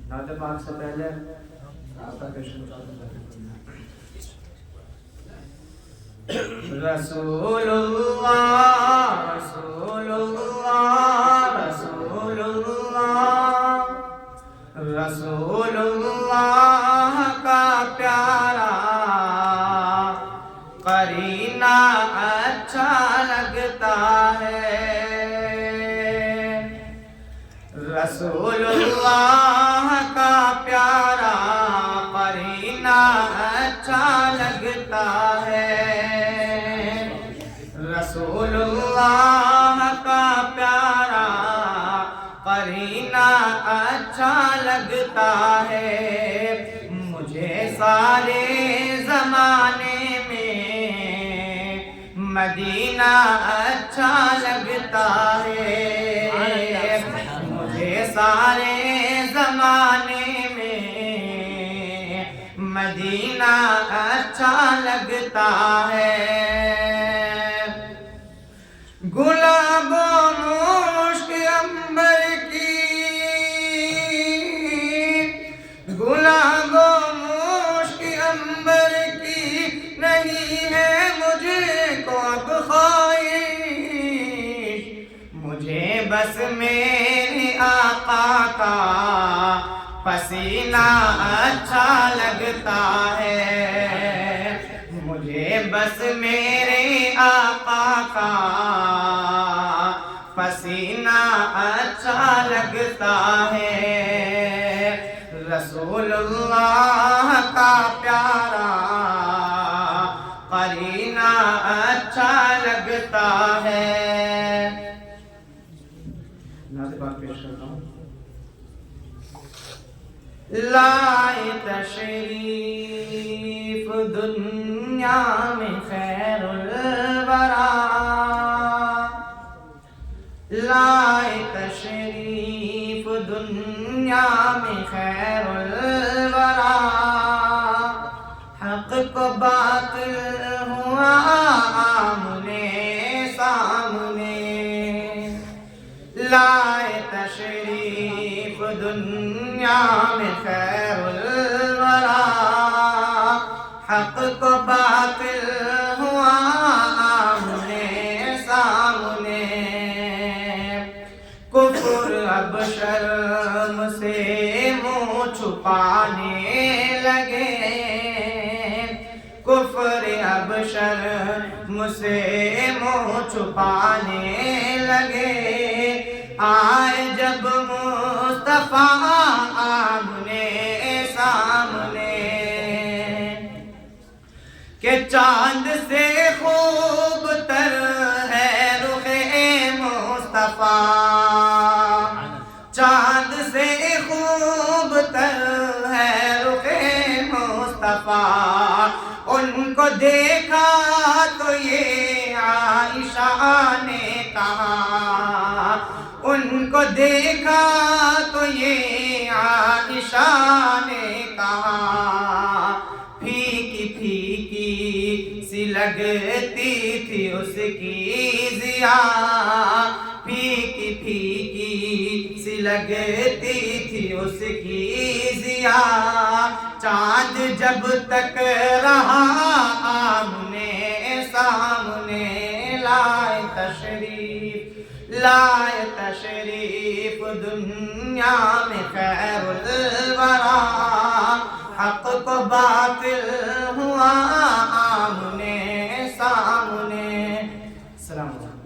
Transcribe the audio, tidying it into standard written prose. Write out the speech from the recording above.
نعت پاک سے پہلے آپ کا پیش رسول اللہ رسول اللہ رسول اللہ رسول اللہ کا پیارا قرینہ اچھا لگتا ہے رسول اللہ کا پیارا قرینہ اچھا لگتا ہے رسول اللہ کا پیارا قرینہ اچھا لگتا ہے مجھے سارے زمانے میں مدینہ اچھا لگتا ہے مجھے سارے زمانے میں مدینہ اچھا لگتا ہے گلاب و مشک عنبر کی گلاب و مشک عنبر کی نہیں ہے مجھے کو اب خواہش مجھے بس میرے آقا کا پسینہ اچھا لگتا ہے مجھے بس میرے آقا کا پسینہ اچھا لگتا ہے رسول اللہ کا پیارا قرینہ اچھا لگتا ہے نعت پاک پیش کرتا ہوں لائے تشریف دنیا میں خیر الورا لائے تشریف دنیا میں خیر الورا حق کو باطل ہوا آمنے سامنے لائے تشریف دنیا میں خیر الورا حق کو باطل ہوا آمنے سامنے کفر اب شرم سے منہ چھپانے لگے کفر اب شرم سے منہ چھپانے لگے آئے جب مصطفیٰ آمنے سامنے کہ چاند سے خوب تر ہے رخ مصطفیٰ چاند سے خوب تر ہے رخ مصطفیٰ ان کو دیکھا تو یہ عائشہ نے کہا ان کو دیکھا تو یہ عائشہ نے کہا پھیکی پھیکی سی لگتی تھی اس کی ضیا پھیکی پھیکی سی لگتی تھی اس کی ضیا چاند جب تک رہا آمنے سامنے لائے تشریف دنیا میں خیر الورا حق کو باطل ہوا آمنے سامنے السلام علیکم